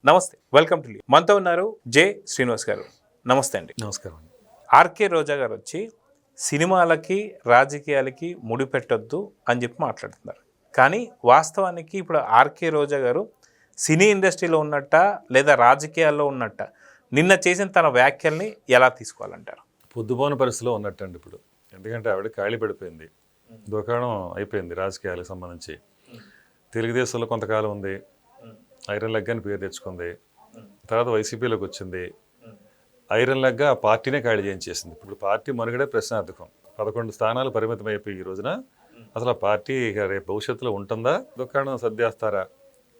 నమస్తే, welcome to మనతో ఉన్నారు జె శ్రీనివాస్ గారు. నమస్తే అండి. నమస్కారం అండి. ఆర్కే రోజా గారు వచ్చి సినిమాలకి రాజకీయాలకి ముడిపెట్టొద్దు అని చెప్పి మాట్లాడుతున్నారు. కానీ వాస్తవానికి ఇప్పుడు ఆర్కే రోజా గారు సినీ ఇండస్ట్రీలో ఉన్నట్ట లేదా రాజకీయాల్లో ఉన్నట్ట నిన్న చేసిన తన వ్యాఖ్యల్ని ఎలా తీసుకోవాలంటారు? పొద్దుపోని పరిస్థితిలో ఉన్నట్టండి ఇప్పుడు. ఎందుకంటే ఆవిడ ఖాళీ పడిపోయింది, దుకాణం అయిపోయింది రాజకీయాలకు సంబంధించి. తెలుగుదేశంలో కొంతకాలం ఉంది, ఐరన్ లెగ్ అని పేరు తెచ్చుకుంది. తర్వాత వైసీపీలోకి వచ్చింది, ఐరన్ లెగ్గా ఆ పార్టీనే ఖాళీ చేయించేసింది. ఇప్పుడు పార్టీ మనుగడే ప్రశ్నార్థకం. 11 స్థానాలు పరిమితం అయిపోయి ఈ రోజున అసలు ఆ పార్టీ ఇక రేపు భవిష్యత్తులో ఉంటుందా, దుకాణం సర్దేస్తారా,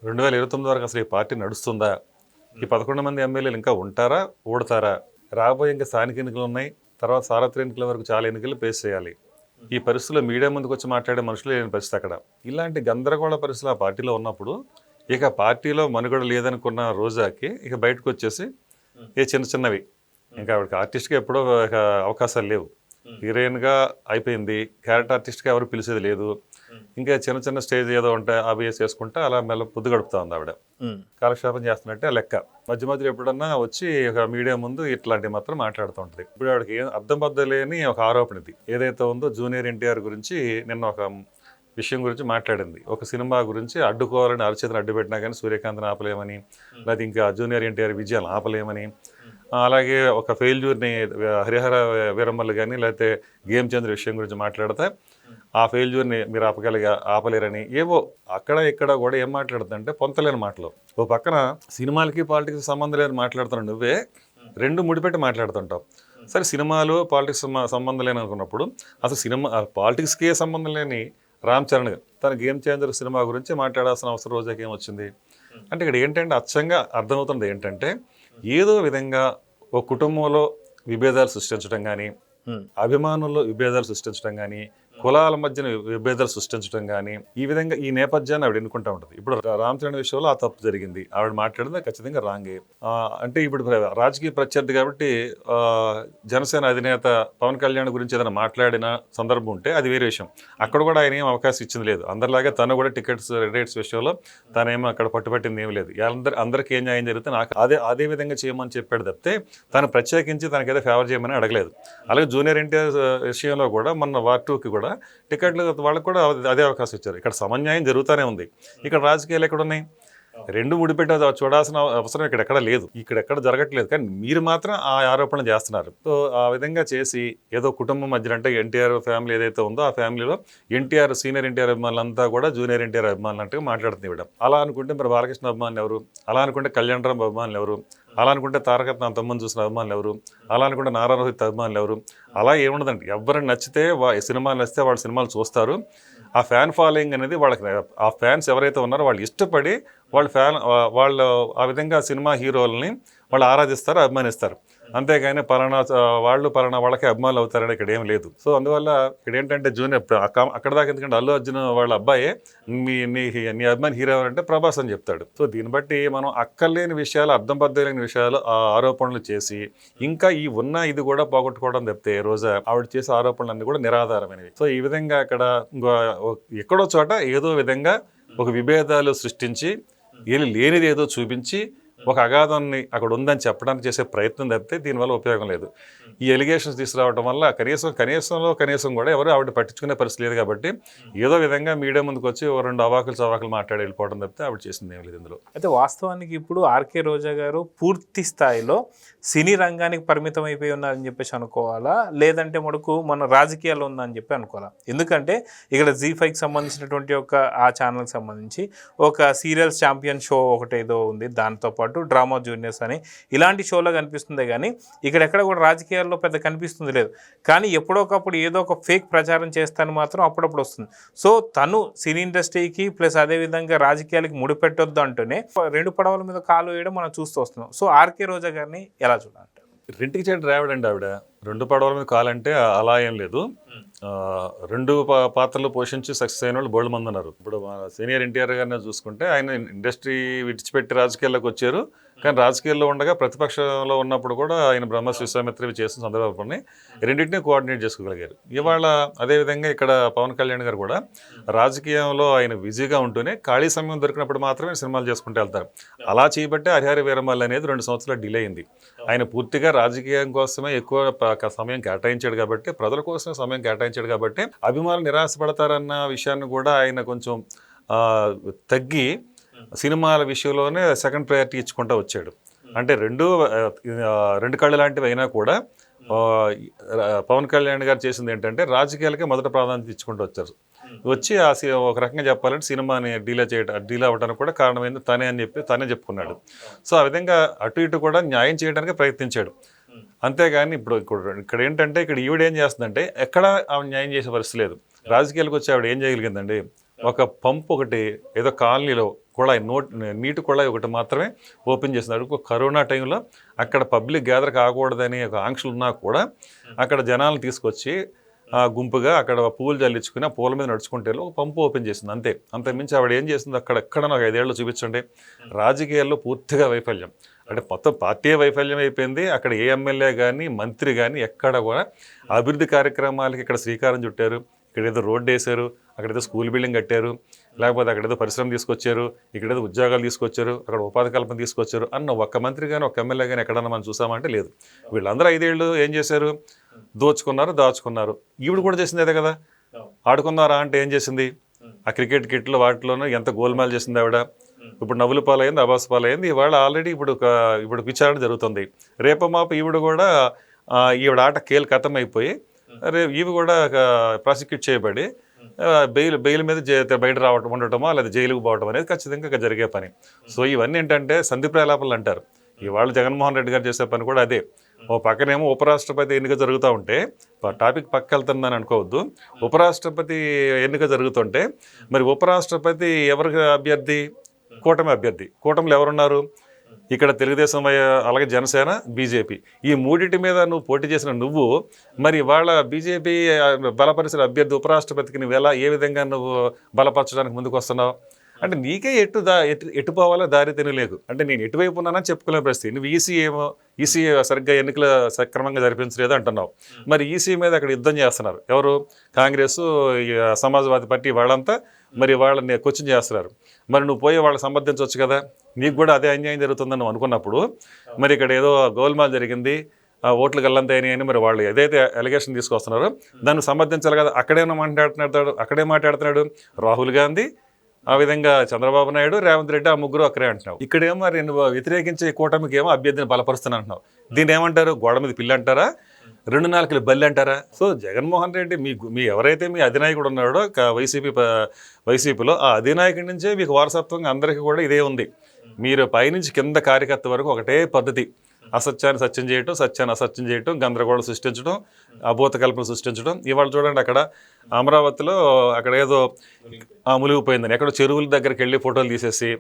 2029 వరకు అసలు ఈ పార్టీ నడుస్తుందా, ఈ 11 మంది ఎమ్మెల్యేలు ఇంకా ఉంటారా ఊడతారా, రాబోయే ఇంకా స్థానిక ఎన్నికలు ఉన్నాయి, తర్వాత సార్వత్రిక ఎన్నికల వరకు చాలా ఎన్నికలు ఫేస్ చేయాలి. ఈ పరిస్థితుల్లో మీడియా ముందుకు వచ్చి మాట్లాడే మనుషులు లేని పరిస్థితి అక్కడ. ఇలాంటి గందరగోళ పరిస్థితులు ఆ పార్టీలో ఉన్నప్పుడు ఇక పార్టీలో మనుగడ లేదనుకున్న రోజాకి ఇక బయటకు వచ్చేసి ఏ చిన్న చిన్నవి ఇంకా ఆవిడకి ఆర్టిస్ట్గా ఎప్పుడో ఇక అవకాశాలు లేవు, హీరోయిన్గా అయిపోయింది, క్యారెక్టర్ ఆర్టిస్ట్గా ఎవరు పిలిచేది లేదు, ఇంకా చిన్న చిన్న స్టేజ్ ఏదో ఉంటాయి అవి చేసుకుంటా అలా మెల్ల పొద్దు గడుపుతా ఉంది ఆవిడ. కాలక్షేపం చేస్తున్నట్టే ఆ లెక్క. మధ్య మధ్యలో ఎప్పుడన్నా వచ్చి ఒక మీడియా ముందు ఇట్లాంటివి మాత్రం మాట్లాడుతూ ఉంటుంది. ఇప్పుడు ఆవిడకి ఏం అర్థం బద్దం లేని ఒక ఆరోపణ ఇది ఏదైతే ఉందో, జూనియర్ ఎన్టీఆర్ గురించి నిన్న ఒక విషయం గురించి మాట్లాడింది. ఒక సినిమా గురించి అడ్డుకోవాలని అరచేతిని అడ్డుపెట్టినా కానీ సూర్యకాంత్ని ఆపలేమని, లేదా ఇంకా జూనియర్ ఎన్టీఆర్ విజయాలు ఆపలేమని, అలాగే ఒక ఫెయిల్యూర్ని హరిహర వీరమ్మలు కానీ లేకపోతే గేమ్ చంద్ర విషయం గురించి మాట్లాడితే ఆ ఫెయిల్యూర్ని మీరు ఆపలేరని ఏవో అక్కడ ఇక్కడ కూడా ఏం మాట్లాడుతుందంటే పొంతలేని మాటలు. ఓ పక్కన సినిమాలకి పాలిటిక్స్ సంబంధం లేని మాట్లాడుతున్నావు, నువ్వే రెండు ముడిపెట్టి మాట్లాడుతుంటావు. సరే, సినిమాలు పాలిటిక్స్ సంబంధం లేని అనుకున్నప్పుడు అసలు సినిమా పాలిటిక్స్కే సంబంధం లేని రామ్ చరణ్ తన గేమ్ చేంజర్ సినిమా గురించి మాట్లాడాల్సిన అవసరం రోజాకి ఏమొచ్చింది అంటే, ఇక్కడ ఏంటంటే అచ్చంగా అర్థమవుతుంది ఏంటంటే, ఏదో విధంగా ఒక కుటుంబంలో విభేదాలు సృష్టించడం కానీ, అభిమానుల్లో విభేదాలు సృష్టించడం కానీ, కులాల మధ్యన విభేదాలు సృష్టించడం కానీ, ఈ విధంగా ఈ నేపథ్యాన్ని ఆవిడ ఎన్నుకుంటూ ఉంటుంది. ఇప్పుడు రామ్ చరణ్ విషయంలో ఆ తప్పు జరిగింది, ఆవిడ మాట్లాడింది ఖచ్చితంగా రాంగే. అంటే ఇప్పుడు రాజకీయ ప్రత్యర్థి కాబట్టి జనసేన అధినేత పవన్ కళ్యాణ్ గురించి ఏదైనా మాట్లాడిన సందర్భం ఉంటే అది వేరే విషయం. అక్కడ కూడా ఆయన ఏం అవకాశం ఇచ్చింది లేదు. అందరిలాగే తను కూడా టికెట్స్ రేట్స్ విషయంలో తనేమో అక్కడ పట్టుబట్టింది ఏమి లేదు. అందరికీ ఏం న్యాయం జరిగితే నాకు అదే విధంగా చేయమని చెప్పాడు తప్పితే తను ప్రత్యేకించి తనకేదో ఫేవర్ చేయమని అడగలేదు. అలాగే జూనియర్ ఎన్టీఆర్ విషయంలో కూడా మొన్న వార్ 2కి కూడా టికెట్లు వాళ్ళకు కూడా అదే అవకాశం ఇచ్చారు. ఇక్కడ సమన్యాయం జరుగుతూనే ఉంది. ఇక్కడ రాజకీయాలు ఎక్కడున్నాయి? రెండు ముడిపెట్టి చూడాల్సిన అవసరం ఇక్కడెక్కడ లేదు, ఇక్కడెక్కడ జరగట్లేదు. కానీ మీరు మాత్రం ఆ ఆరోపణలు చేస్తున్నారు. సో ఆ విధంగా చేసి ఏదో కుటుంబం మధ్యలో అంటే ఎన్టీఆర్ ఫ్యామిలీ ఏదైతే ఉందో ఆ ఫ్యామిలీలో సీనియర్ ఎన్టీఆర్ అభిమానులంతా కూడా జూనియర్ ఎన్టీఆర్ అభిమానులు అంటే మాట్లాడుతుంది ఇవ్వడం. అలా అనుకుంటే మరి బాలకృష్ణ అభిమానులు ఎవరు? అలా అనుకుంటే కళ్యాణ్ రామ్ అభిమానులు ఎవరు? అలా అనుకుంటే తారక నా తమ్మని చూసిన అభిమానులు ఎవరు? అలా అనుకుంటే నారా రోహిత్ అభిమానులు ఎవరు? అలా ఏముండదండి. ఎవరికి నచ్చితే సినిమాలు నచ్చితే వాళ్ళ సినిమాలు చూస్తారు. ఆ ఫ్యాన్ ఫాలోయింగ్ అనేది వాళ్ళకి, ఆ ఫ్యాన్స్ ఎవరైతే ఉన్నారో వాళ్ళు ఇష్టపడి వాళ్ళు ఆ విధంగా సినిమా హీరోలని వాళ్ళు ఆరాధిస్తారు, అభిమానిస్తారు. అంతేగాని పలానా వాళ్ళకి అభిమానులు అవుతారని ఇక్కడ ఏం లేదు. సో అందువల్ల ఇక్కడ ఏంటంటే జూనియర్ అక్కడ దాకా, ఎందుకంటే అల్లు అర్జున్ వాళ్ళ అబ్బాయే నీ అభిమాని హీరో అంటే ప్రభాస్ అని చెప్తాడు. సో దీన్ని బట్టి మనం అక్కర్లేని విషయాలు, అర్థం బద్దలేని విషయాలు ఆరోపణలు చేసి ఇంకా ఇది కూడా పోగొట్టుకోవడం తప్పితే రోజా ఆవిడ చేసే ఆరోపణలన్నీ కూడా నిరాధారమైనవి. సో ఈ విధంగా అక్కడ ఎక్కడో చోట ఏదో విధంగా ఒక విభేదాలు సృష్టించి లేనిది ఏదో చూపించి ఒక అగాధాన్ని అక్కడ ఉందని చెప్పడానికి చేసే ప్రయత్నం తప్పితే దీనివల్ల ఉపయోగం లేదు. ఈ ఎలిగేషన్స్ తీసుకురావడం వల్ల కనీసం కూడా ఎవరు ఆవిడ పట్టించుకునే పరిస్థితి లేదు. కాబట్టి ఏదో విధంగా మీడియా ముందుకు వచ్చి రెండు అవాకులు మాట్లాడి వెళ్ళిపోవడం తప్పితే ఆవిడ చేసింది ఏం లేదు ఇందులో. అయితే వాస్తవానికి ఇప్పుడు ఆర్కే రోజా గారు పూర్తి స్థాయిలో సినీ రంగానికి పరిమితం అయిపోయి ఉన్నారని చెప్పేసి అనుకోవాలా, లేదంటే మటుకు మన రాజకీయాల్లో ఉందని చెప్పి అనుకోవాలా? ఎందుకంటే ఇక్కడ జీ5కి సంబంధించినటువంటి ఆ ఛానల్కి సంబంధించి ఒక సీరియల్స్ ఛాంపియన్ షో ఒకటేదో ఉంది, దాంతోపాటు డ్రామా జూనియర్స్ అని ఇలాంటి షోలో కనిపిస్తుంది. కానీ ఇక్కడెక్కడ కూడా రాజకీయాల్లో పెద్ద కనిపిస్తుంది లేదు. కానీ ఎప్పుడోకప్పుడు ఏదో ఒక ఫేక్ ప్రచారం చేస్తాను మాత్రం అప్పుడప్పుడు వస్తుంది. సో తను సినీ ఇండస్ట్రీకి ప్లస్ అదేవిధంగా రాజకీయాలకి ముడిపెట్టొద్దు అంటూనే రెండు పడవల మీద కాలు వేయడం మనం చూస్తూ వస్తున్నాం. సో ఆర్కే రోజా గారిని ఎలా చూడాలంటారు? రెంటికి చెడు రావడండి ఆవిడ. రెండు పడవల మీద కాలంటే అలా ఏం లేదు. రెండు పాత్రలు పోషించి సక్సెస్ అయిన వాళ్ళు బోల్డ్ మంది ఉన్నారు. ఇప్పుడు సీనియర్ ఎన్టీఆర్ గారిని చూసుకుంటే ఆయన ఇండస్ట్రీ విడిచిపెట్టి రాజకీయాల్లోకి వచ్చారు, కానీ రాజకీయాల్లో ఉండగా ప్రతిపక్షంలో ఉన్నప్పుడు కూడా ఆయన బ్రహ్మశ్రీ విశ్వామిత్రవి చేసిన సందర్భాన్ని రెండింటినీ కోఆర్డినేట్ చేసుకోగలిగారు. ఇవాళ అదేవిధంగా ఇక్కడ పవన్ కళ్యాణ్ గారు కూడా రాజకీయంలో ఆయన బిజీగా ఉంటూనే ఖాళీ సమయం దొరికినప్పుడు మాత్రమే సినిమాలు చేసుకుంటూ వెళ్తారు. అలా చేయబట్టే హరిహర వీరమల్లి అనేది 2 సంవత్సరాలు డిలే అయింది. ఆయన పూర్తిగా రాజకీయం కోసమే ఎక్కువ సమయం కేటాయించాడు కాబట్టి, ప్రజల కోసమే సమయం కేటాయించాడు కాబట్టి అభిమానులు నిరాశపడతారన్న విషయాన్ని కూడా ఆయన కొంచెం తగ్గి సినిమాల విషయంలోనే సెకండ్ ప్రయారిటీ ఇచ్చుకుంటూ వచ్చాడు. అంటే రెండు కళ్ళు లాంటివి అయినా కూడా పవన్ కళ్యాణ్ గారు చేసింది ఏంటంటే రాజకీయాలకే మొదట ప్రాధాన్యత ఇచ్చుకుంటూ వచ్చారు. వచ్చి ఒక రకంగా చెప్పాలంటే సినిమాని డీల్ అవ్వడానికి కూడా కారణమైంది తనే అని చెప్పి తనే చెప్పుకున్నాడు. సో ఆ విధంగా అటు ఇటు కూడా న్యాయం చేయడానికి ప్రయత్నించాడు. అంతేగాని ఇక్కడ ఏంటంటే ఇక్కడ ఈవిడ ఏం చేస్తుందంటే ఎక్కడ ఆవిడ న్యాయం చేసే పరిస్థితి లేదు. రాజకీయాలకు వచ్చి ఆవిడ ఏం చేయగలిగిందండి, ఒక పంపు ఒకటి ఏదో కాలనీలో కుళాయి నీటి కుళాయి ఒకటి మాత్రమే ఓపెన్ చేస్తున్నారు. కరోనా టైంలో అక్కడ పబ్లిక్ గ్యాదర్ కాకూడదని ఒక ఆంక్షలు ఉన్నా కూడా అక్కడ జనాలను తీసుకొచ్చి గుంపుగా అక్కడ పూలు జల్లించుకుని ఆ పూల మీద నడుచుకుంటే ఒక పంపు ఓపెన్ చేసింది అంతే. అంతకుమించి ఆవిడ ఏం చేసింది అక్కడ ఎక్కడ నాకు 5 ఏళ్ళు చూపించండి. రాజకీయాల్లో పూర్తిగా వైఫల్యం, అంటే మొత్తం పార్టీ వైఫల్యం అయిపోయింది. అక్కడ ఏ ఎమ్మెల్యే కానీ మంత్రి కానీ ఎక్కడ కూడా అభివృద్ధి కార్యక్రమాలకి ఇక్కడ శ్రీకారం చుట్టారు. ఇక్కడ ఏదో రోడ్డు వేశారు, అక్కడేదో స్కూల్ బిల్డింగ్ కట్టారు, లేకపోతే అక్కడేదో పరిశ్రమ తీసుకొచ్చారు, ఇక్కడేదో ఉద్యోగాలు తీసుకొచ్చారు, అక్కడ ఉపాధి కల్పన తీసుకొచ్చారు అన్న ఒక్క మంత్రి కానీ ఒక ఎమ్మెల్యే కానీ ఎక్కడన్నా మనం చూసామంటే లేదు. వీళ్ళందరూ 5 ఏళ్ళు ఏం చేశారు, దోచుకున్నారు, దాచుకున్నారు. ఈవిడ కూడా చేసింది అదే కదా. ఆడుకున్నారా అంటే ఏం చేసింది, ఆ క్రికెట్ కిట్లు వాటిలోనూ ఎంత గోల్మాల్ చేసింది ఆవిడ. ఇప్పుడు నవ్వుల పాలైంది, అబాస్ పాలైంది. ఇవాళ ఆల్రెడీ ఇప్పుడు విచారణ జరుగుతుంది. రేపమాపు ఈవిడ కూడా ఈవిడ ఆట కథం అయిపోయి ఇవి కూడా ప్రాసిక్యూట్ చేయబడి బెయిల్ మీద బయట ఉండటమో లేదా జైలుకు పోవటం అనేది ఖచ్చితంగా జరిగే పని. సో ఇవన్నీ ఏంటంటే సంధి ప్రలాపాలు అంటారు. ఇవాళ జగన్మోహన్ రెడ్డి గారు చేసే పని కూడా అదే. ఓ పక్కనేమో ఉపరాష్ట్రపతి ఎన్నిక జరుగుతూ ఉంటే, టాపిక్ పక్క వెళ్తుందని అనుకోవద్దు, ఉపరాష్ట్రపతి ఎన్నిక జరుగుతుంటే మరి ఉపరాష్ట్రపతి ఎవరికి అభ్యర్థి, కూటమి అభ్యర్థి. కూటమిలో ఎవరున్నారు, ఇక్కడ తెలుగుదేశం, అలాగే జనసేన, బీజేపీ. ఈ మూడింటి మీద నువ్వు పోటీ చేసిన నువ్వు మరి వాళ్ళ బీజేపీ బలపరిచిన అభ్యర్థి ఉపరాష్ట్రపతికి నువ్వు ఏ విధంగా నువ్వు బలపరచడానికి ముందుకు వస్తున్నావు అంటే నీకే ఎటు పోవాలో దారి తెలియలేదు. అంటే నేను ఎటువైపు ఉన్నానని చెప్పుకోలేని పరిస్థితి. నువ్వు ఈసీ సరిగ్గా ఎన్నికలు సక్రమంగా జరిపించలేదు అంటున్నావు. మరి ఈసీ మీద అక్కడ యుద్ధం చేస్తున్నారు ఎవరు, కాంగ్రెస్, సమాజ్వాదీ పార్టీ వాళ్ళంతా మరి వాళ్ళని క్వశ్చన్ చేస్తున్నారు. మరి నువ్వు పోయి వాళ్ళని సమర్థించవచ్చు కదా. నీకు కూడా అదే అన్యాయం జరుగుతుందని నువ్వు అనుకున్నప్పుడు మరి ఇక్కడ ఏదో గోల్మాల్ జరిగింది, ఓట్లు గల్లంతైనాయి అని మరి వాళ్ళు ఏదైతే అలిగేషన్ తీసుకొస్తున్నారో దాన్ని సమర్థించాలి కదా. అక్కడే మాట్లాడుతున్నాడు రాహుల్ గాంధీ, ఆ విధంగా చంద్రబాబు నాయుడు, రేవంత్ రెడ్డి, ఆ ముగ్గురు అక్కడే అంటున్నావు. ఇక్కడేమో మరి నువ్వు వ్యతిరేకించే కూటమికి ఏమో అభ్యర్థిని బలపరుస్తాను అంటున్నావు. దీన్ని ఏమంటారు, గోడ మీద పిల్లి అంటారా, 2 నాలుకలు బల్లి అంటారా? సో జగన్మోహన్ రెడ్డి మీ ఎవరైతే మీ అధినాయకుడు ఉన్నాడో వైసీపీలో ఆ అధినాయకుడి నుంచే మీకు వారసత్వంగా అందరికీ కూడా ఇదే ఉంది. మీరు పైనుంచి కింద కార్యకర్త వరకు ఒకటే పద్ధతి, అసత్యాన్ని సత్యం చేయటం, సత్యాన్ని అసత్యం చేయటం, గందరగోళం సృష్టించడం, అభూత కల్పన సృష్టించడం. ఇవాళ చూడండి అక్కడ అమరావతిలో అక్కడ ఏదో మునిగిపోయిందని ఎక్కడో చెరువుల దగ్గరికి వెళ్ళి ఫోటోలు తీసేసి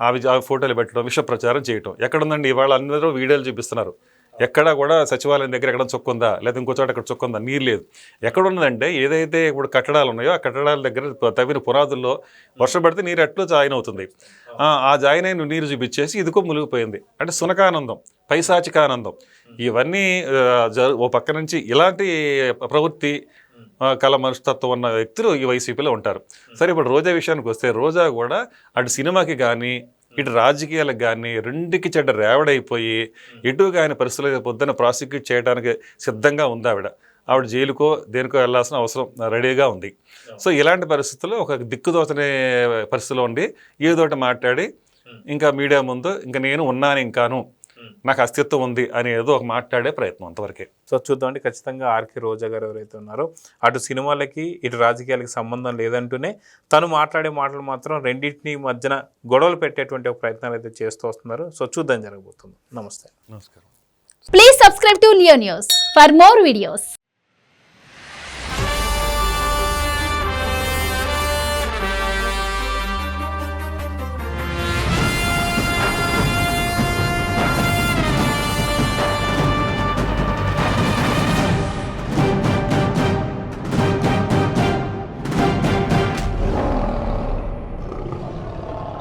ఆ ఫోటోలు పెట్టడం, విష ప్రచారం చేయటం. ఎక్కడుందండి ఇవాళ అందరూ వీడియోలు చూపిస్తున్నారు. ఎక్కడా కూడా సచివాలయం దగ్గర ఎక్కడ చొక్కుందా, లేదా ఇంకో చోట ఎక్కడ చొక్కుందా, నీరు లేదు. ఎక్కడున్నదంటే ఏదైతే ఇప్పుడు కట్టడాలు ఉన్నాయో ఆ కట్టడాల దగ్గర తవ్విన పునాదుల్లో వర్షం పడితే నీరు ఎట్లో జాయిన్ అవుతుంది. ఆ జాయిన్ అయిన నీరు చూపించేసి ఇదికో మునిగిపోయింది. అంటే సునకానందం, పైశాచికానందం. ఇవన్నీ ఓ పక్క నుంచి ఇలాంటి ప్రవృత్తి కళ మనస్తత్వం ఉన్న వ్యక్తులు ఈ వైసీపీలో ఉంటారు. సరే ఇప్పుడు రోజా విషయానికి వస్తే, రోజా కూడా అటు సినిమాకి కానీ ఇటు రాజకీయాలకు కానీ రెండుకి చెడ్డ రేవడైపోయి ఎటు కానీ పరిస్థితులు పొద్దున్న ప్రాసిక్యూట్ చేయడానికి సిద్ధంగా ఉంది. ఆవిడ జైలుకో దేనికో వెళ్ళాల్సిన అవసరం రెడీగా ఉంది. సో ఇలాంటి పరిస్థితుల్లో ఒక దిక్కుదోచనే పరిస్థితిలో ఉండి ఏదోటి మాట్లాడి ఇంకా మీడియా ముందు ఇంకా నేను ఉన్నాను, ఇంకాను నాకు అస్తిత్వం ఉంది అని ఏదో ఒక మాట్లాడే ప్రయత్నం అంతవరకే. సో చూద్దామండి, ఖచ్చితంగా ఆర్కే రోజా గారు ఎవరైతే ఉన్నారో అటు సినిమాలకి ఇటు రాజకీయాలకి సంబంధం లేదంటూనే తను మాట్లాడే మాటలు మాత్రం రెండింటిని మధ్యన గొడవలు పెట్టేటువంటి ఒక ప్రయత్నాలు అయితే చేస్తూ వస్తున్నారు. సో చూద్దాం జరగబోతుంది. నమస్తే. నమస్కారం. Please subscribe to Leo News for more videos.